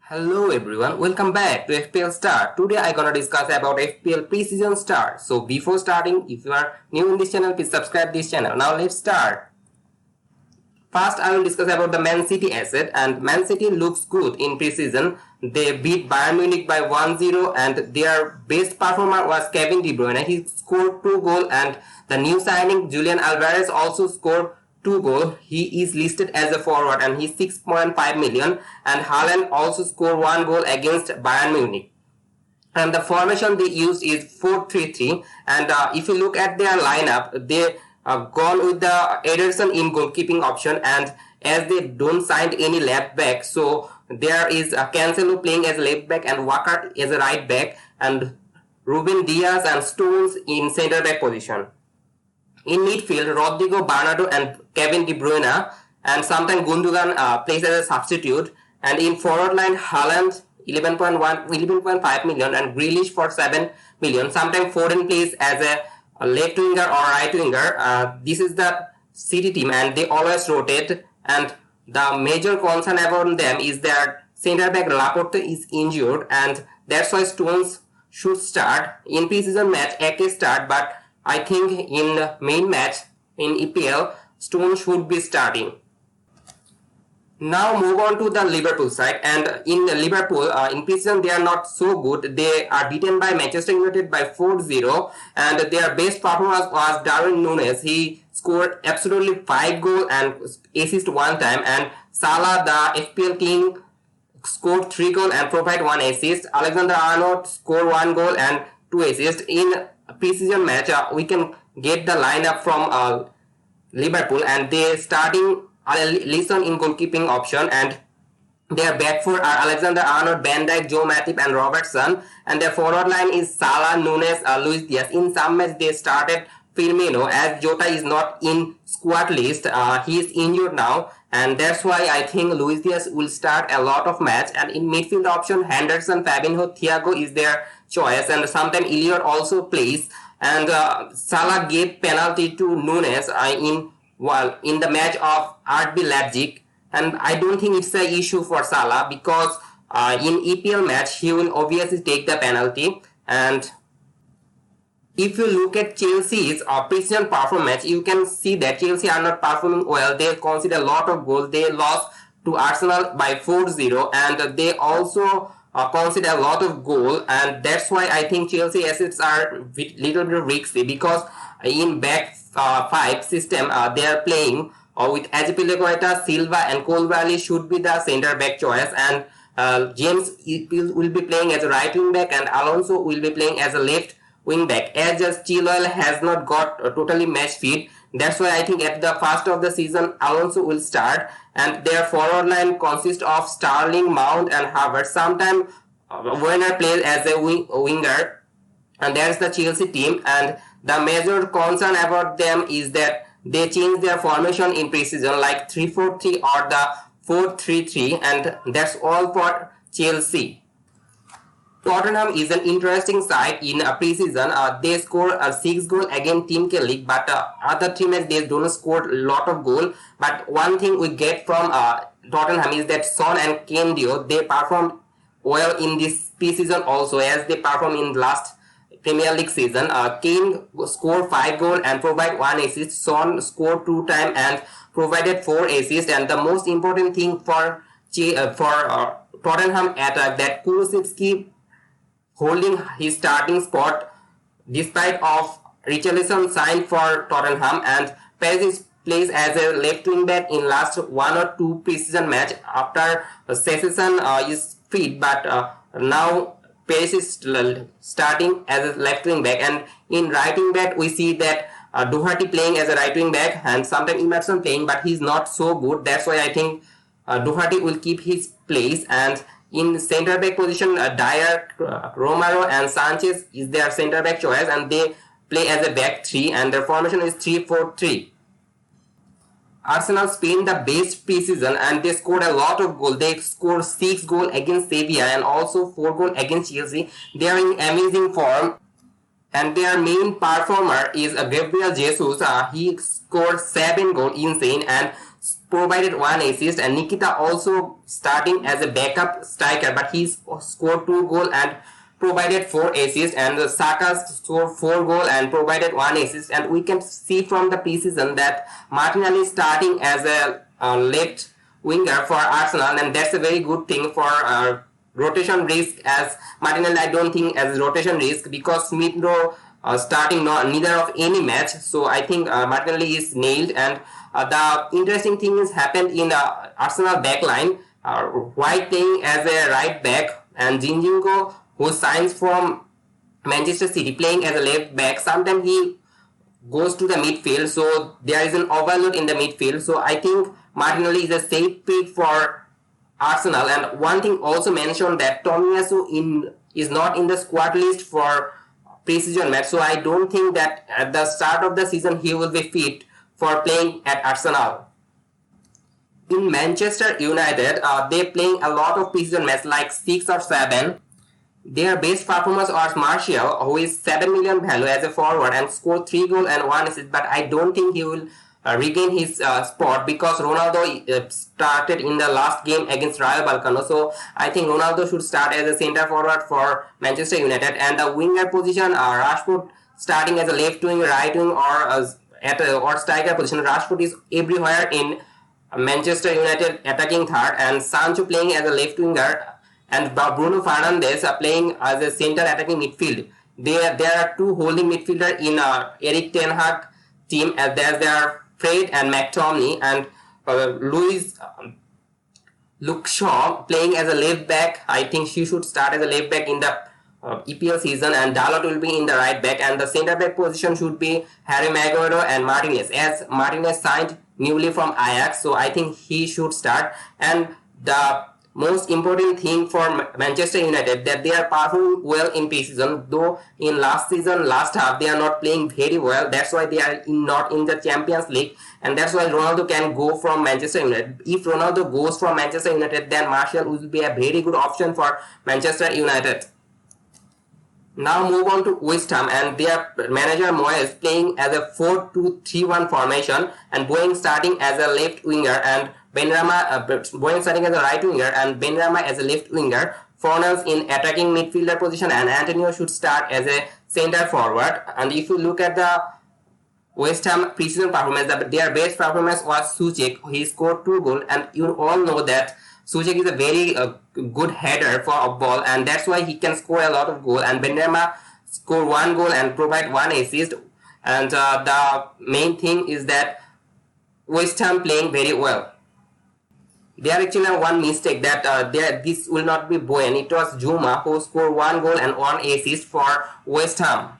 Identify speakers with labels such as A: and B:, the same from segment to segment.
A: Hello everyone, welcome back to FPL STAR. Today I gonna discuss about FPL Pre-Season STAR. So before starting, if you are new in this channel, please subscribe this channel. Now let's start. First I will discuss about the Man City asset, and Man City looks good in pre-season. They beat Bayern Munich by 1-0 and their best performer was Kevin De Bruyne. He scored 2 goals and the new signing Julian Alvarez also scored 2 goals. He is listed as a forward and he's 6.5 million, and Haaland also scored 1 goal against Bayern Munich. And the formation they used is 4-3-3, and if you look at their lineup, they gone with the Ederson in goalkeeping option, and as they don't sign any left back, so there is Cancelo playing as left back and Walker as a right back, and Ruben Diaz and Stones in centre back position. In midfield, Rodrigo, Bernardo and Kevin De Bruyne, and sometimes Gundogan plays as a substitute, and in forward line, Haaland 11.5 million and Grealish for 7 million. Sometimes Foden plays as a left winger or right winger. This is the City team and they always rotate, and the major concern about them is that centre back Laporte is injured, and that's why Stones should start. In pre-season match Ake start, but I think in main match in EPL Stones should be starting. Now move on to the Liverpool side, and in Liverpool in pre-season they are not so good. They are beaten by Manchester United by 4-0, and their best performer was Darwin Núñez. He scored absolutely 5 goals and assist 1 time, and Salah, the FPL king, scored 3 goals and provided 1 assist. Alexander-Arnold scored 1 goal and 2 assists. In pre-season match we can get the lineup from Liverpool, and they starting Alisson in goalkeeping option, and their back four are Alexander-Arnold, Van Dijk, Joe Matip and Robertson, and their forward line is Salah, Núñez, Luis Diaz. In some match they started Firmino as Jota is not in squad list. He is injured now, and that's why I think Luis Diaz will start a lot of match. And in midfield option, Henderson, Fabinho, Thiago is their choice, and sometimes Elliott also plays. And Salah gave penalty to Núñez in the match of RB Leipzig, and I don't think it's an issue for Salah because in EPL match he will obviously take the penalty. And if you look at Chelsea's pre-season performance, you can see that Chelsea are not performing well. They conceded a lot of goals. They lost to Arsenal by 4-0, and they also conceded a lot of goals, and that's why I think Chelsea assets are little bit risky, because in back 5 system they are playing with Azpilicueta, Silva and Koulibaly should be the centre back choice, and James will be playing as a right wing back and Alonso will be playing as a left wing back, as just Chilwell has not got totally match fit. That's why I think at the first of the season Alonso will start, and their forward line consists of Sterling, Mount and Havertz. Sometimes Werner plays as a winger, and that's the Chelsea team. And the major concern about them is that they change their formation in preseason, like 3-4-3 or the 4-3-3, and that's all for Chelsea. Tottenham is an interesting side in a preseason. They score 6 goals against Team League, but other 3 matches they don't score a lot of goals. But one thing we get from Tottenham is that Son and Kane duo, they performed well in this preseason also, as they performed in last Premier League season. Kane scored 5 goals and provided 1 assist. Son scored 2 times and provided 4 assists. And the most important thing for Tottenham attack, that Kulusevski holding his starting spot despite of Richarlison signed for Tottenham, and Perisic plays as a left wing back in last 1 or 2 preseason match after Sesson is fit, but now Perisic is starting as a left wing back. And in right wing back we see that Doherty playing as a right wing back, and sometimes Emerson playing, but he's not so good. That's why I think Doherty will keep his place. And in centre back position, Dyer, Romero and Sanchez is their centre back choice, and they play as a back 3, and their formation is 3-4-3. Arsenal spent the best preseason and they scored a lot of goals. They scored 6 goals against Sevilla and also 4 goals against Chelsea. They are in amazing form, and their main performer is Gabriel Jesus. He scored 7 goals, insane, and provided 1 assist, and Nikita also starting as a backup striker, but he scored 2 goals and provided 4 assists, and Saka scored 4 goals and provided 1 assist. And we can see from the preseason that Martinelli is starting as a left winger for Arsenal, and that's a very good thing for rotation risk, as Martinelli I don't think as rotation risk, because Smith Rowe starting neither of any match. So I think Martinelli is nailed. And the interesting thing is happened in Arsenal backline. White playing as a right back, and Zinchenko, who signs from Manchester City, playing as a left back. Sometimes he goes to the midfield, so there is an overload in the midfield. So I think Martinelli is a safe pick for Arsenal. And one thing also mentioned that Tomiyasu is not in the squad list for preseason match, so I don't think that at the start of the season he will be fit for playing at Arsenal. In Manchester United, they playing a lot of preseason matches, like 6 or 7. Their best performance was Martial, who is 7 million value as a forward and scored 3 goals and 1 assist, but I don't think he will regain his spot, because Ronaldo started in the last game against Rayo Vallecano. So I think Ronaldo should start as a centre forward for Manchester United. And the winger position, Rashford starting as a left wing, right wing, or striker position. Rashford is everywhere in Manchester United, attacking third, and Sancho playing as a left winger, and Bruno Fernandes playing as a centre attacking midfield. There are 2 holding midfielders in Eric Ten Hag team, as there are Fred and McTominay, and Luke Shaw playing as a left back. I think he should start as a left back in the EPL season, and Dalot will be in the right back, and the centre back position should be Harry Maguire and Martinez, as Martinez signed newly from Ajax, so I think he should start. And the most important thing for Manchester United, that they are performing well in preseason, though in last half they are not playing very well. That's why they are not in the Champions League, and that's why Ronaldo can go from Manchester United. If Ronaldo goes from Manchester United, then Martial will be a very good option for Manchester United. Now move on to West Ham, and their manager Moyes playing as a 4-2-3-1 formation, and Bowen starting as a left winger, and Bowen starting as a right winger, and Benrahma as a left winger. Fornals in attacking midfielder position, and Antonio should start as a centre forward. And if you look at the West Ham preseason performance, their best performance was Soucek. He scored 2 goals, and you all know that Soucek is a very good header for a ball, and that's why he can score a lot of goals. And Benrahma scored 1 goal and provide 1 assist. And the main thing is that West Ham playing very well. There actually one mistake, that this will not be Bowen. It was Juma who scored 1 goal and 1 assist for West Ham.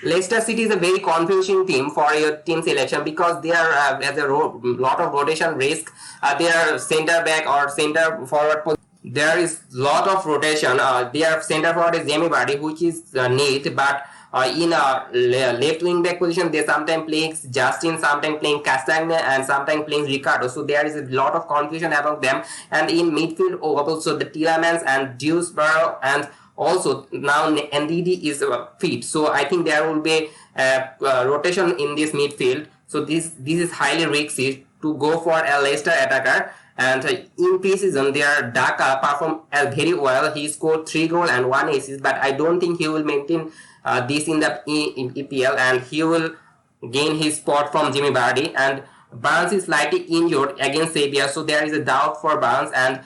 A: Leicester City is a very confusing team for your team selection, because they are has a lot of rotation risk. Their centre back or centre forward, there is lot of rotation. Their centre forward is Jamie Vardy, which is neat, but in a left wing back position, they sometimes playing Justin, sometimes playing Castagne, and sometimes playing Ricardo. So there is a lot of confusion among them. And in midfield, also the Tielemans and Dewsbury, and also now NDD is fit. So I think there will be rotation in this midfield. So this is highly risky to go for a Leicester attacker. And in preseason, their Daka performed very well. He scored 3 goals and 1 assist, but I don't think he will maintain this in the EPL, and he will gain his spot from Jimmy Vardy. And Barnes is slightly injured against Sevilla, so there is a doubt for Barnes. And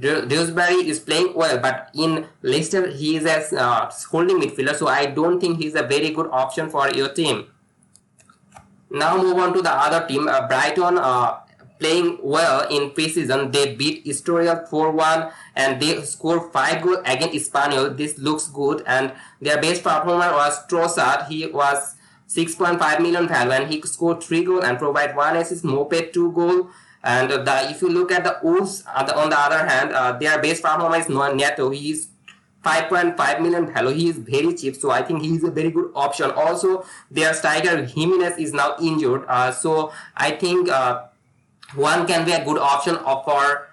A: Dewsbury is playing well, but in Leicester he is a holding midfielder, so I don't think he's a very good option for your team. Now move on to the other team, Brighton. Playing well in preseason. They beat Estoril 4-1, and they scored 5 goals against Espanyol. This looks good, and their best performer was Trossard. He was 6.5 million value, and he scored 3 goals and provided 1 assist. Moped 2 goals. And if you look at the Wolves, on the other hand, their best performer is Neto. He is 5.5 million value. He is very cheap, so I think he is a very good option. Also, their striker Jimenez is now injured, so I think one can be a good option for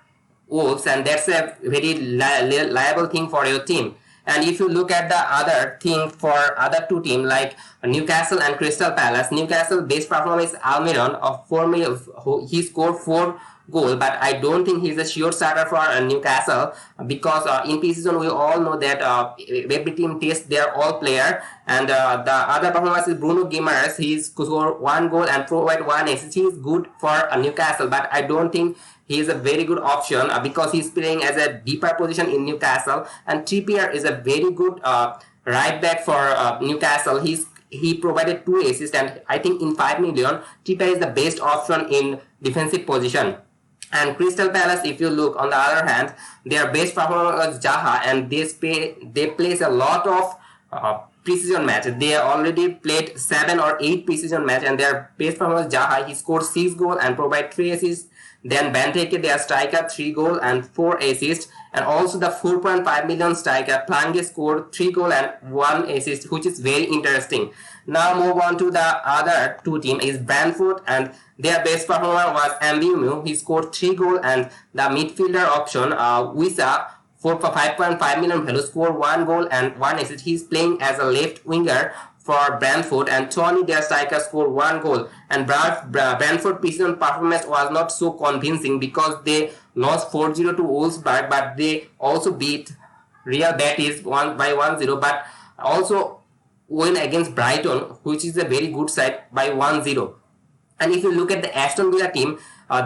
A: Wolves, and that's a very liable thing for your team. And if you look at the other thing for other two teams like Newcastle and Crystal Palace, Newcastle best performer is Almiron of 4 million. He scored 4 goals, but I don't think he's a sure starter for Newcastle because in pre-season we all know that every team tests their all player, and the other performance is Bruno Guimaraes. He scored 1 goal and provide 1 assist. He is good for Newcastle, but I don't think he is a very good option because he's playing as a deeper position in Newcastle, and Trippier is a very good right back for Newcastle. He provided 2 assists, and I think in 5 million, Trippier is the best option in defensive position. And Crystal Palace, if you look on the other hand, their best performer was Zaha, and they place a lot of pre-season matches. They already played 7 or 8 pre-season matches, and their best performer was Zaha. He scored 6 goals and provided 3 assists. Then Benteke, their striker, 3 goals and 4 assists. And also the 4.5 million striker, Plange, scored 3 goals and 1 assist, which is very interesting. Now move on to the other two teams is Brentford, and their best performer was Mbeumo. He scored 3 goals, and the midfielder option, Wissa, for 5.5 million value, scored 1 goal and 1 assist. He's playing as a left winger for Brentford, and Tony, their striker, scored 1 goal. And Brentford preseason performance was not so convincing because they lost 4-0 to Wolfsburg, but they also beat Real Betis by 1-0, but also win against Brighton, which is a very good side, by 1-0. And if you look at the Aston Villa team,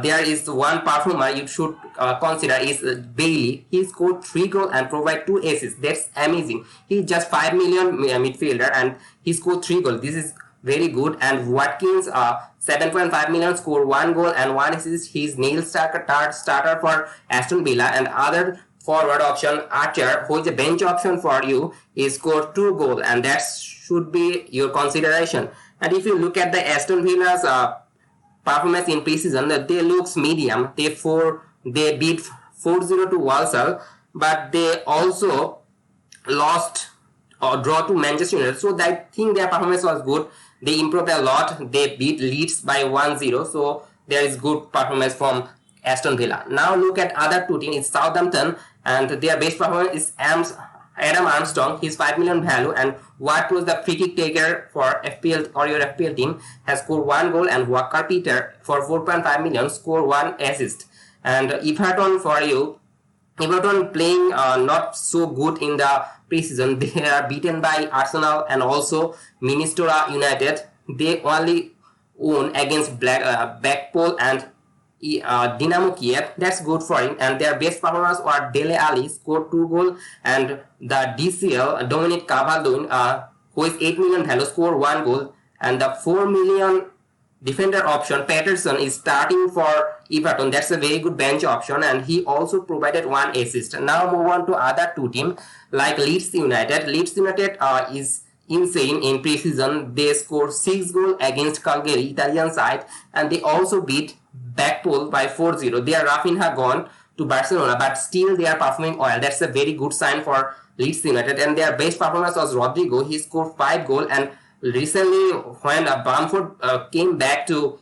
A: there is one performer you should consider is Bailey. He scored 3 goals and provided 2 assists. That's amazing. He's just 5 million midfielder and he scored 3 goals. This is very good. And Watkins, 7.5 million, scored 1 goal and 1 assist. He's nail starter for Aston Villa. And other forward option, Archer, who is a bench option for you, he scored 2 goals, and that should be your consideration. And if you look at the Aston Villa's performance in preseason, they looks medium. They beat 4-0 to Walsall, but they also lost or draw to Manchester United. So I think their performance was good. They improved a lot. They beat Leeds by 1-0. So there is good performance from Aston Villa. Now look at other two teams. It's Southampton, and their best performer is Adam Armstrong. He's 5 million value, and Watt was the free kick taker for FPL or your FPL team, has scored 1 goal, and Walker Peter for 4.5 million scored 1 assist. And Everton for you, Everton playing not so good in the preseason. They are beaten by Arsenal and also Minnesota United. They only won against Blackpool and Dynamo Kiev. That's good for him, and their best performers were Dele Alli, scored 2 goals, and the DCL Dominic Calvert-Lewin, who is 8 million value, scored 1 goal, and the 4 million defender option Patterson is starting for Everton. That's a very good bench option, and he also provided 1 assist. Now move on to other two teams like Leeds United. Leeds United is insane in preseason. They scored 6 goals against Calgary, Italian side, and they also beat Blackpool by 4-0. They are Rafinha gone to Barcelona, but still they are performing well. That's a very good sign for Leeds United. And their best performance was Rodrigo. He scored 5 goals, and recently when Bamford came back to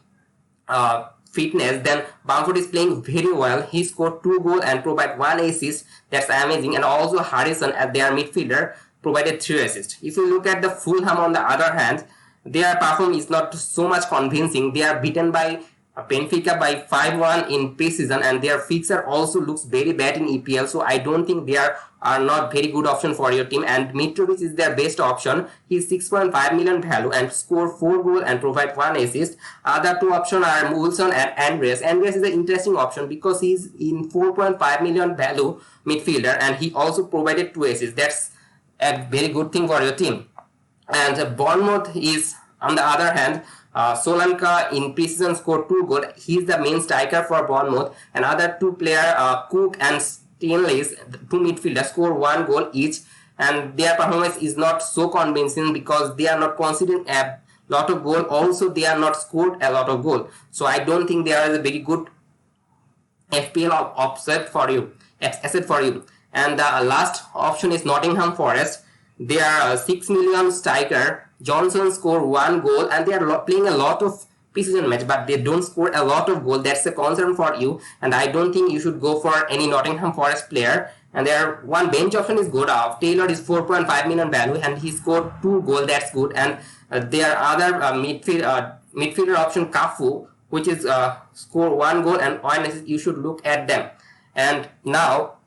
A: fitness, then Bamford is playing very well. He scored 2 goals and provided 1 assist. That's amazing. And also Harrison, as their midfielder, provided 3 assists. If you look at the Fulham on the other hand, their performance is not so much convincing. They are beaten by Benfica by 5-1 in preseason, and their fixture also looks very bad in EPL. So I don't think they are not very good option for your team. And Mitrovic is their best option. He's 6.5 million value and scored 4 goals and provide 1 assist. Other two options are Wilson and Andreas. Andreas is an interesting option because he's in 4.5 million value midfielder, and he also provided 2 assists. That's a very good thing for your team. And Bournemouth is, on the other hand, Solanka in preseason scored 2 goals. He's the main striker for Bournemouth. And other two players, Cook and Stanley's, 2 midfielders, scored 1 goal each. And their performance is not so convincing because they are not conceding a lot of goal. Also, they are not scored a lot of goal. So I don't think there is a very good FPL asset for you. And the last option is Nottingham Forest. They are 6 million striker. Johnson scored 1 goal, and they are playing a lot of preseason match, but they don't score a lot of goal. That's a concern for you, and I don't think you should go for any Nottingham Forest player. And there one bench option is good. Taylor is 4.5 million value and he scored 2 goals. That's good. And there are other midfielder option Cafu, which is score 1 goal and honestly you should look at them. And now,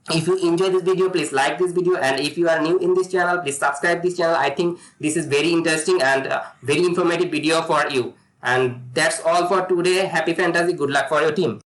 A: if you enjoy this video, please like this video, and if you are new in this channel, please subscribe this channel. I think this is very interesting and very informative video for you. And that's all for today. Happy fantasy. Good luck for your team.